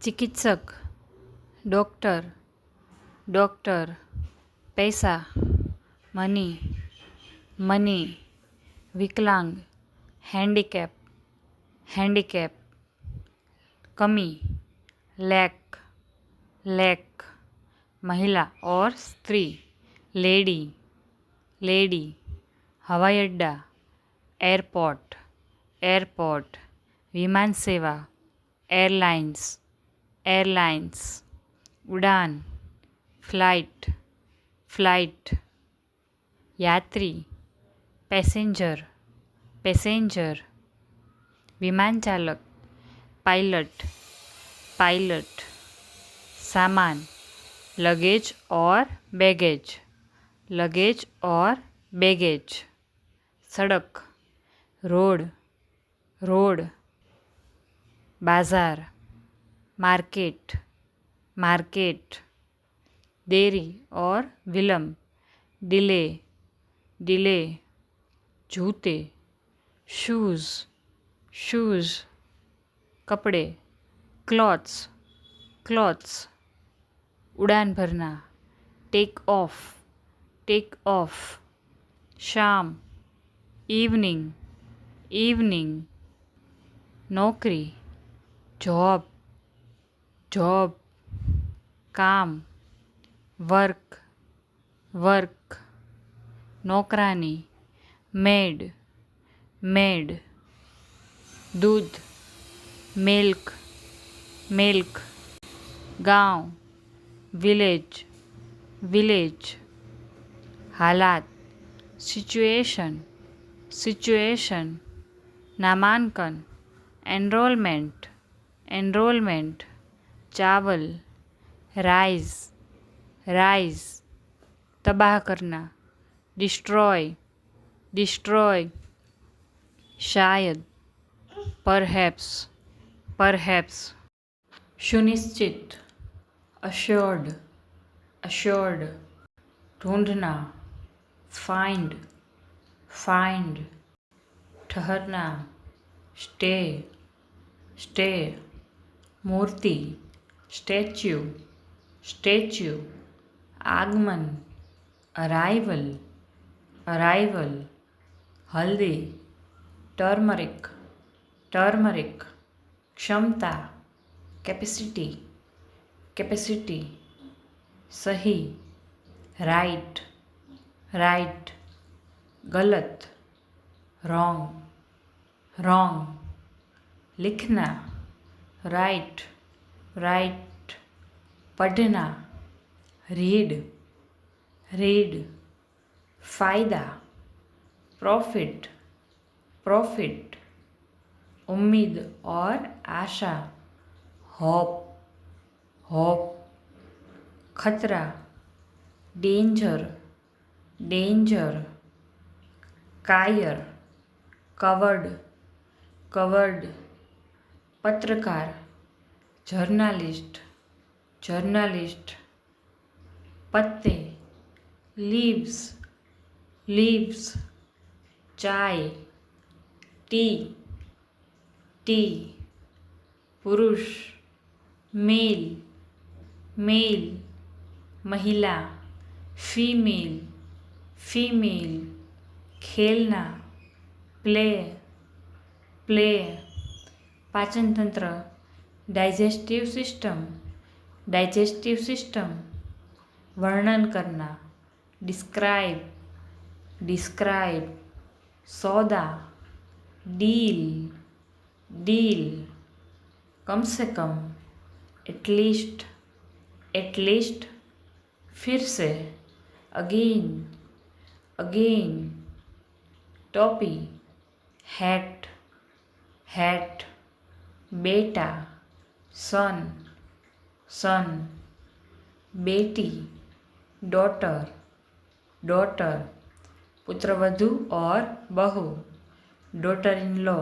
चिकित्सक, doctor, doctor, पैसा, money, money, विकलांग, हैंडीकैप, हैंडीकैप, कमी, लैक, लैक, महिला और स्त्री, लेडी, लेडी, हवाई अड्डा, एयरपोर्ट, एयरपोर्ट, विमान सेवा, एयरलाइंस, एयरलाइंस, उड़ान, फ्लाइट, फ्लाइट, यात्री, पैसेंजर, पैसेंजर, विमान चालक, पायलट, पायलट, सामान, लगेज और बैगेज, लगेज और बैगेज, सड़क, रोड, रोड, बाजार, मार्केट, मार्केट, देरी और विलंब, डिले, डिले, जूते, शूज़, शूज़, कपड़े, क्लॉथ्स, क्लॉथ्स, उड़ान भरना, टेक ऑफ, टेक ऑफ, शाम, इवनिंग, इवनिंग, नौकरी, जॉब, जॉब, काम, वर्क, वर्क, नौकरानी, मेड, मेड, दूध, मिल्क, मिल्क, गांव, विलेज, विलेज, हालात, सिचुएशन, सिचुएशन, नामांकन, एनरोलमेंट, एनरोलमेंट, चावल, राइस, राइस, तबाह करना, डिस्ट्रॉय, डिस्ट्रॉय, शायद, परहैप्स, परहैप्स, सुनिश्चित, अश्योर्ड, अश्योर्ड, ढूंढना, फाइंड, फाइंड, ठहरना, स्टे, स्टे, मूर्ति, स्टैच्यू, स्टैच्यू, आगमन, अराइवल, अराइवल, हल्दी, टर्मरिक, टर्मरिक, क्षमता, कैपेसिटी, कैपेसिटी, सही, राइट, राइट, गलत, रॉन्ग, रॉन्ग, लिखना, राइट, राइट, पढ़ना, रीड, रीड, फ़ायदा, प्रॉफिट, प्रॉफिट, उम्मीद और आशा, होप, होप, खतरा, डेंजर, डेंजर, कायर, कवर्ड, कवर्ड, पत्रकार, जर्नलिस्ट, जर्नलिस्ट, पत्ते, लीव्स, लीव्स, चाय, टी, टी, पुरुष, मेल, मेल, महिला, फीमेल, फीमेल, खेलना, प्ले, प्ले, पाचन तंत्र, डाइजेस्टिव सिस्टम, डाइजेस्टिव सिस्टम, वर्णन करना, डिस्क्राइब, डिस्क्राइब, सौदा, डील, डील, कम से कम, एटलीस्ट, एटलीस्ट, फिर से, अगेन, अगेन, टोपी, हैट, हैट, बेटा, सन, सन, बेटी, डॉटर, डॉटर, पुत्रवधू और बहू, daughter in law,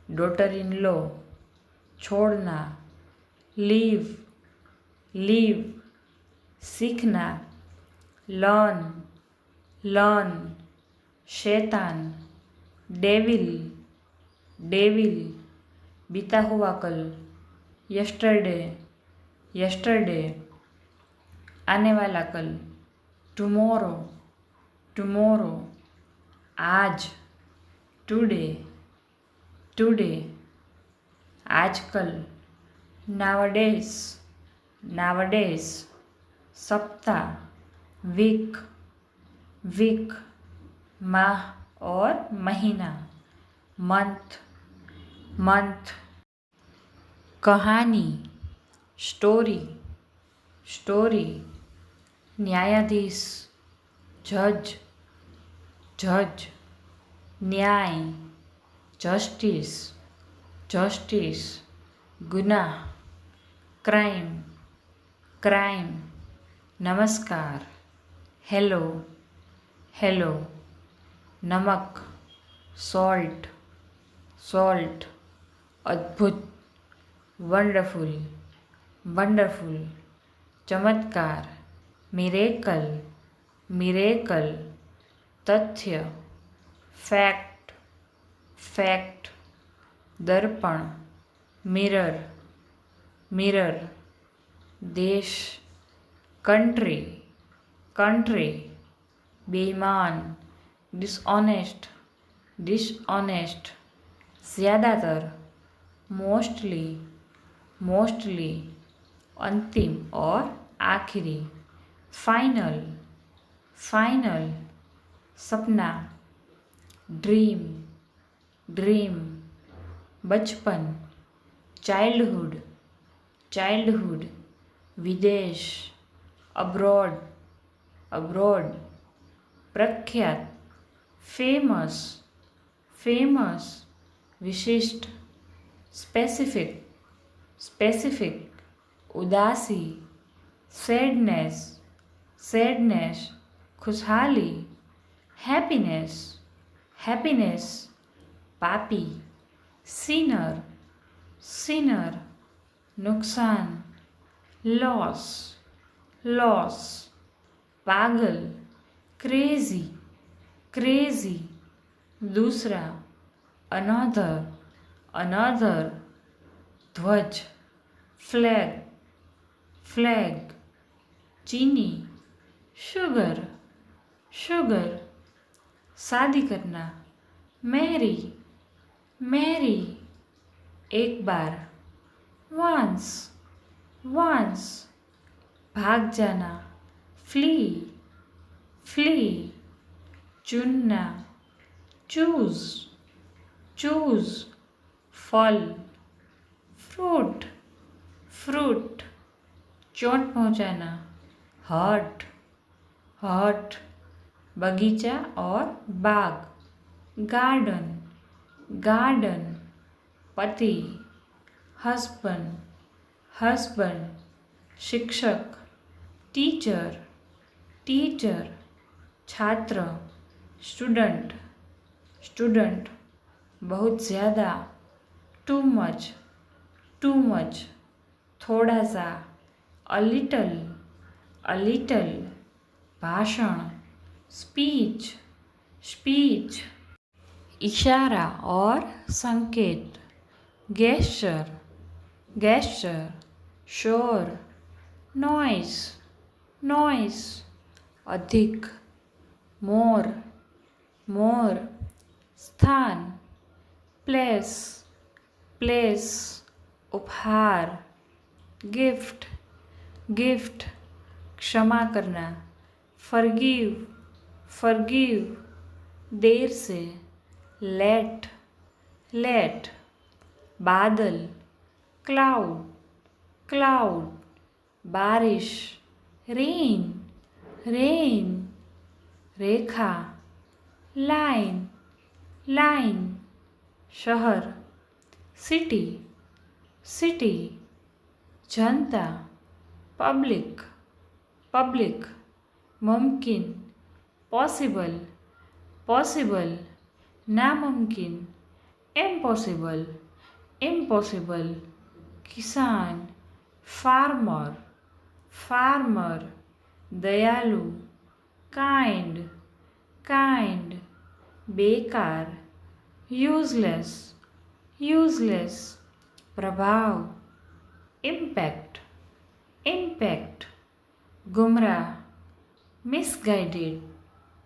daughter in law, छोड़ना, लीव, लीव, सीखना, लर्न, लर्न, शैतान, डेविल, डेविल, बीता हुआ कल, यस्टरडे, यस्टरडे, आने वाला कल, टुमोरो, टुमोरो, आज, टुडे, टुडे, आजकल, नावडेज, नावडेज, सप्ताह, वीक, वीक, माह और महीना, मंथ, मंथ, कहानी, स्टोरी, स्टोरी, न्यायाधीश, जज, जज, न्याय, जस्टिस, जस्टिस, गुनाह, क्राइम, क्राइम, नमस्कार, हेलो, हेलो, नमक, सॉल्ट, सॉल्ट, अद्भुत, वंडरफुल, वंडरफुल, चमत्कार, मिरेकल, मिरेकल, तथ्य, फैक्ट, फैक्ट, दर्पण, मिरर, मिरर, देश, कंट्री, कंट्री, बेईमान, डिसऑनेस्ट, डिसऑनेस्ट, ज़्यादातर, मोस्टली, मोस्टली, अंतिम और आखिरी, फाइनल, फाइनल, सपना, ड्रीम, ड्रीम, बचपन, चाइल्डहुड, चाइल्डहुड, विदेश, अब्रॉड, अब्रॉड, प्रख्यात, फेमस, फेमस, विशिष्ट, स्पेसिफिक, स्पेसिफिक, उदासी, सैडनेस, सैडनेस, खुशहाली, हैप्पीनेस, हैप्पीनेस, पापी, सिनर, सिनर, नुकसान, लॉस, लॉस, पागल, क्रेजी, क्रेजी, दूसरा, अनदर, अनदर, ध्वज, फ्लैग, फ्लैग, चीनी, शुगर, शुगर, शादी करना, मैरी, मैरी, एक बार, वंस, वंस, भाग जाना, फ्ली, फ्ली, चुनना, चूज, चूज, फल, फ्रूट, फ्रूट, चोट पहुंचाना, हर्ट, हर्ट, बगीचा और बाग, गार्डन, गार्डन, पति, हस्बैंड, हस्बैंड, शिक्षक, टीचर, टीचर, छात्र, स्टूडेंट, स्टूडेंट, बहुत ज़्यादा, टू मच, टू मच, थोड़ा सा, अ लिटल, भाषण, स्पीच, स्पीच, इशारा और संकेत, गेस्चर, गेस्चर, शोर, नॉइस, नॉइस, अधिक, मोर, मोर, स्थान, प्लेस, प्लेस, उपहार, गिफ्ट, गिफ्ट, क्षमा करना, फॉरगिव, फॉरगिव, देर से, लेट, लेट, बादल, क्लाउड, क्लाउड, बारिश, रेन, रेन, रेखा, लाइन, लाइन, शहर, सिटी, सिटी, जनता, पब्लिक, पब्लिक, मुमकिन, पॉसिबल, पॉसिबल, नामुमकिन, इम्पॉसिबल, इम्पॉसिबल, किसान, फार्मर, फार्मर, दयालु, काइंड, काइंड, बेकार, यूजलेस, यूजलेस, प्रभाव, impact, impact, गुमराह, misguided,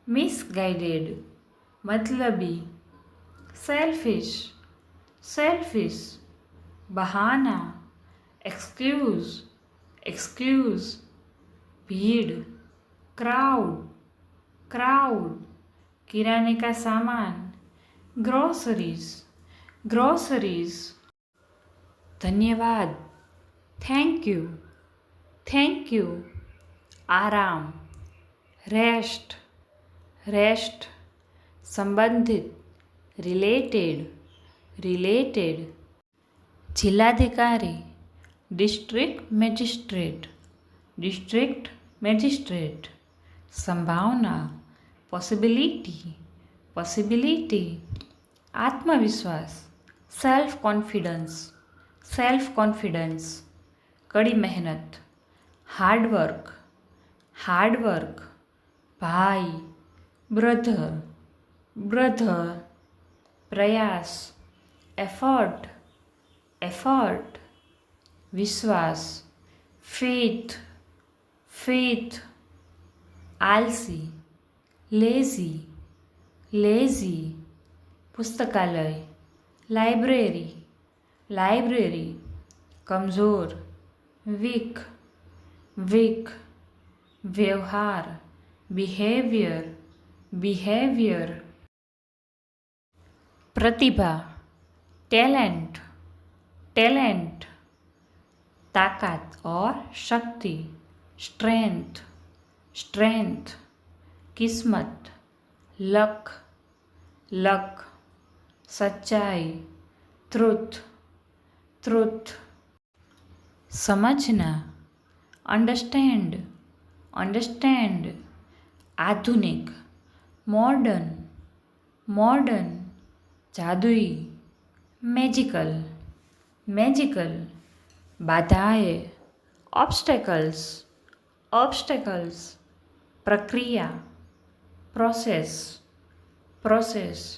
misguided, मतलबी, selfish, selfish, बहाना, excuse, excuse, भीड़, crowd, crowd, किराने का सामान, groceries, groceries, धन्यवाद, थैंक यू, थैंक यू, आराम, रेस्ट, रेस्ट, संबंधित, रिलेटेड, रिलेटेड, जिलाधिकारी, डिस्ट्रिक्ट मैजिस्ट्रेट, डिस्ट्रिक्ट मैजिस्ट्रेट, संभावना, पॉसिबिलिटी, पॉसिबिलिटी, आत्मविश्वास, सेल्फ कॉन्फिडेंस, सेल्फ कॉन्फिडेंस, कड़ी मेहनत, हार्डवर्क, हार्डवर्क, भाई, ब्रदर, ब्रदर, प्रयास, एफर्ट, एफर्ट, विश्वास, फेथ, फेथ, आलसी, लेजी, लेजी, पुस्तकालय, लाइब्रेरी, लाइब्रेरी, कमज़ोर, वीक, वीक, व्यवहार, बिहेवियर, बिहेवियर, प्रतिभा, टैलेंट, टैलेंट, ताकत और शक्ति, स्ट्रेंथ, स्ट्रेंथ, किस्मत, लक, लक, सच्चाई, ट्रुथ, ट्रुथ, समझना, अंडरस्टैंड, अंडरस्टैंड, आधुनिक, मॉडर्न, मॉडर्न, जादुई, मैजिकल, मैजिकल, बाधाएं, ऑब्स्टेकल्स, ऑब्स्टेकल्स, प्रक्रिया, प्रोसेस, प्रोसेस,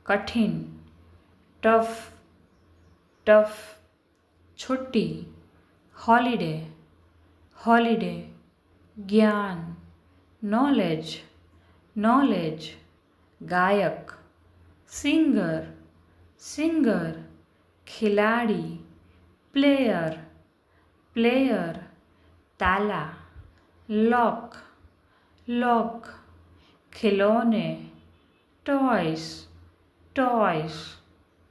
कठिन, टफ, टफ, छुट्टी, हॉलिडे, हॉलिडे, ज्ञान, नॉलेज, नॉलेज, गायक, सिंगर, सिंगर, खिलाड़ी, प्लेयर, प्लेयर, ताला, लॉक, लॉक, खिलौने, टॉयस, टॉयस,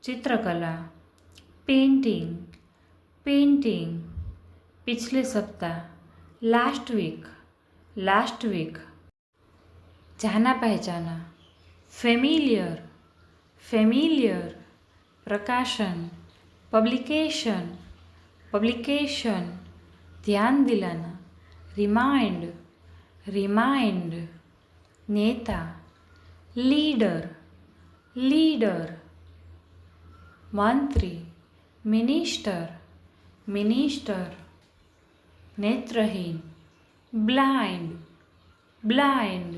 चित्रकला, पेंटिंग, पेंटिंग, पिछले सप्ताह, लास्ट वीक, लास्ट वीक, जाना पहचाना, फेमिलियर, फेमिलियर, प्रकाशन, पब्लिकेशन, पब्लिकेशन, ध्यान दिलाना, रिमाइंड, रिमाइंड, नेता, लीडर, लीडर, मंत्री, मिनिस्टर, मिनिस्टर, नेत्रहीन, ब्लाइंड, ब्लाइंड,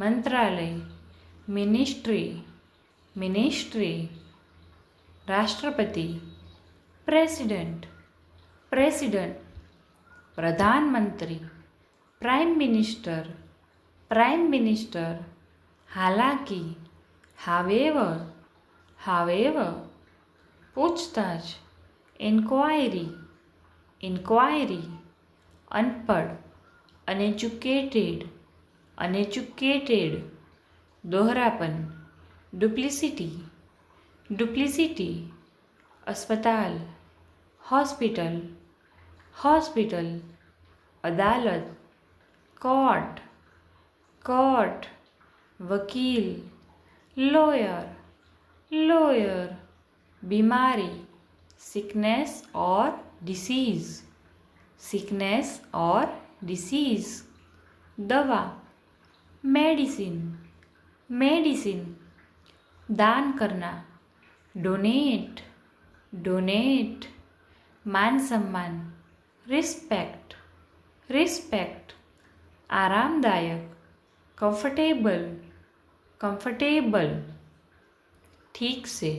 मंत्रालय, मिनिस्ट्री, मिनिस्ट्री, राष्ट्रपति, प्रेसिडेंट, प्रेसिडेंट, प्रधानमंत्री, प्राइम मिनिस्टर, प्राइम मिनिस्टर, हालांकि, हावेवर, हावेवर, पूछताछ, इंक्वायरी, इंक्वायरी, अनपढ़, अनएजुकेटेड, अनएजुकेटेड, दोहरापन, डुप्लिसिटी, डुप्लिसिटी, अस्पताल, हॉस्पिटल, हॉस्पिटल, अदालत, कोर्ट, कोर्ट, वकील, लॉयर, लॉयर, बीमारी, सिकनेस और डिसीज़, सिकनेस और डिसीज़, दवा, मेडिसिन, मेडिसिन, दान करना, डोनेट, डोनेट, मान सम्मान, रिस्पेक्ट, रिस्पेक्ट, आरामदायक, कंफर्टेबल, कंफर्टेबल, ठीक से,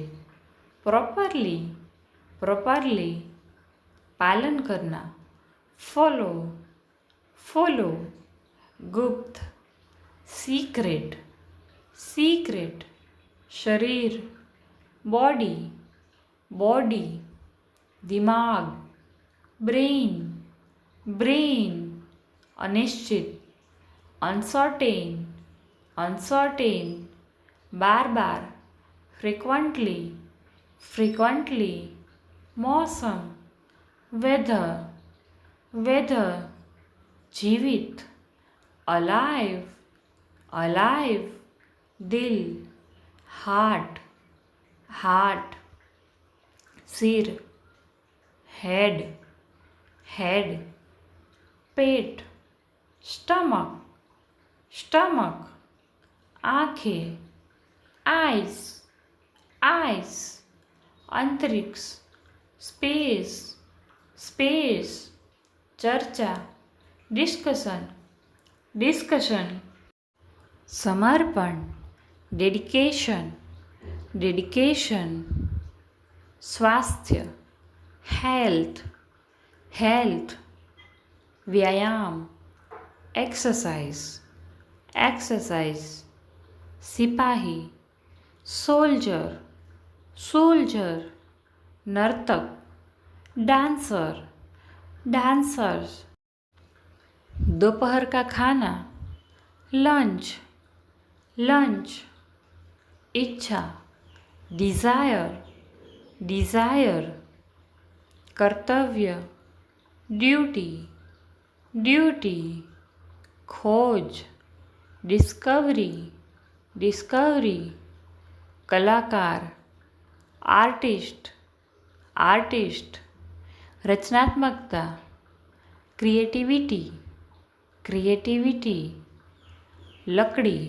प्रॉपरली, प्रॉपरली, पालन करना, फॉलो, फॉलो, गुप्त, सीक्रेट, सीक्रेट, शरीर, बॉडी, बॉडी, दिमाग, ब्रेन, ब्रेन, अनिश्चित, अनसर्टेन, अनसर्टेन, बार बार, फ्रीक्वेंटली, फ्रीक्वेंटली, मौसम, वेदर, वेदर, जीवित, अलाइव, अलाइव, दिल, हार्ट, हार्ट, सिर, हेड, हेड, पेट, स्टमक, स्टमक, आँखें, आइस, आइस, अंतरिक्ष, स्पेस, स्पेस, चर्चा, डिस्कशन, डिस्कशन, समर्पण, डेडिकेशन, डेडिकेशन, स्वास्थ्य, हेल्थ, हेल्थ, व्यायाम, एक्सरसाइज, एक्सरसाइज, सिपाही, सोल्जर, सोल्जर, नर्तक, डांसर, डांसर्स, दोपहर का खाना, लंच, लंच, इच्छा, डिज़ायर, डिज़ायर, कर्तव्य, ड्यूटी, ड्यूटी, खोज, डिस्कवरी, डिस्कवरी, कलाकार, आर्टिस्ट, आर्टिस्ट, रचनात्मकता, क्रिएटिविटी, क्रिएटिविटी, लकड़ी,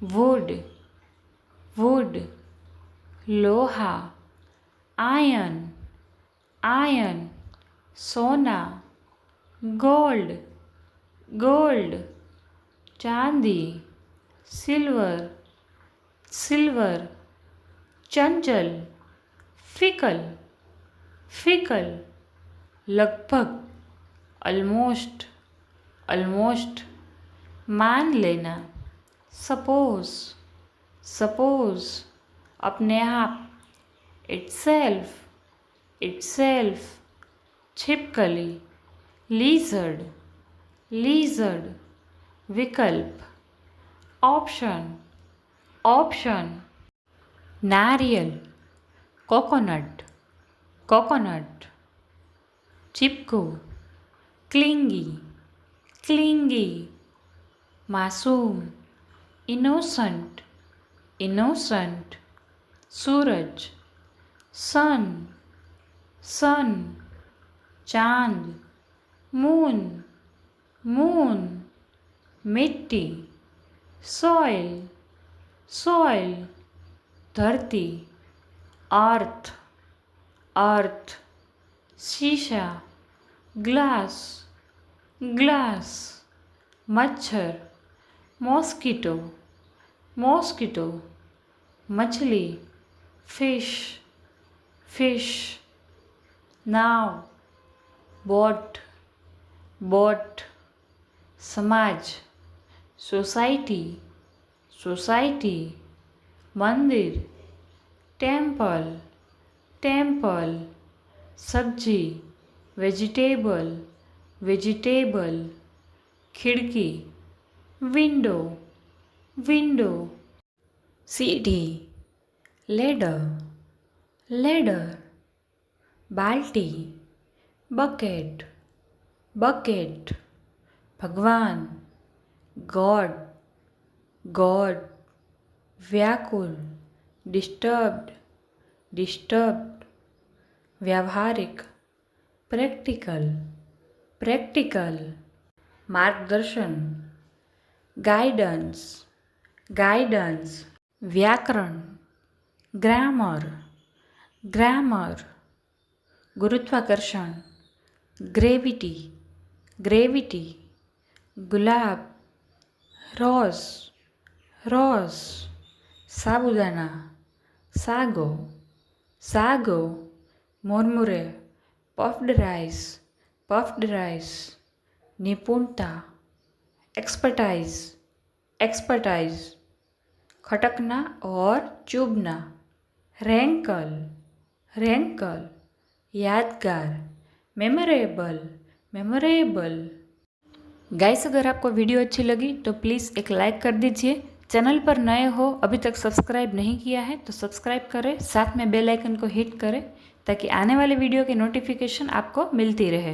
वुड, वुड, लोहा, आयन, आयन, सोना, गोल्ड, गोल्ड, चांदी, सिल्वर, सिल्वर, चंचल, फिकल, फिकल, लगभग, ऑलमोस्ट, ऑलमोस्ट, मान लेना, सपोज, सपोज, अपने आप, इटसेल्फ, इटसेल्फ, छिपकली, लीजर्ड, लीजर्ड, विकल्प, ऑप्शन, ऑप्शन, नारियल, कोकोनट, कोकोनट, चिपकू, क्लिंगी, क्लिंगी, मासूम, इनोसेंट, इनोसेंट, सूरज, सन, सन, चांद, मून, मून, मिट्टी, सॉइल, सॉइल, धरती, अर्थ, अर्थ, शीशा, ग्लास, ग्लास, मच्छर, मॉस्किटो, मॉस्किटो, मछली, फिश, फिश, नाव, बोट, बोट, समाज, सोसाइटी, सोसाइटी, मंदिर, टेम्पल, टेम्पल, सब्जी, वेजिटेबल, वेजिटेबल, खिड़की, विंडो, विंडो, सीढ़ी, लेडर, लेडर, बाल्टी, बकेट, बकेट, भगवान, गॉड, गॉड, व्याकुल, डिस्टर्ब्ड, डिस्टर्ब्ड, व्यावहारिक, प्रैक्टिकल, प्रैक्टिकल, मार्गदर्शन, गाइडेंस, गाइडेंस, व्याकरण, ग्रामर, ग्रामर, गुरुत्वाकर्षण, ग्रेविटी, ग्रेविटी, गुलाब, रोज, रोज, साबुदाना, सागो, सागो, मुरमुरे, पफ्ड राइस, पफ्ड राइस। निपुणता, एक्सपर्टाइज, एक्सपर्टाइज। खटकना और चुभना, रैंकल, रैंकल। यादगार, मेमोरेबल, मेमोरेबल। गाइस, अगर आपको वीडियो अच्छी लगी तो प्लीज़ एक लाइक कर दीजिए। चैनल पर नए हो, अभी तक सब्सक्राइब नहीं किया है तो सब्सक्राइब करें, साथ में बेल आइकन को हिट करें ताकि आने वाले वीडियो की नोटिफिकेशन आपको मिलती रहे।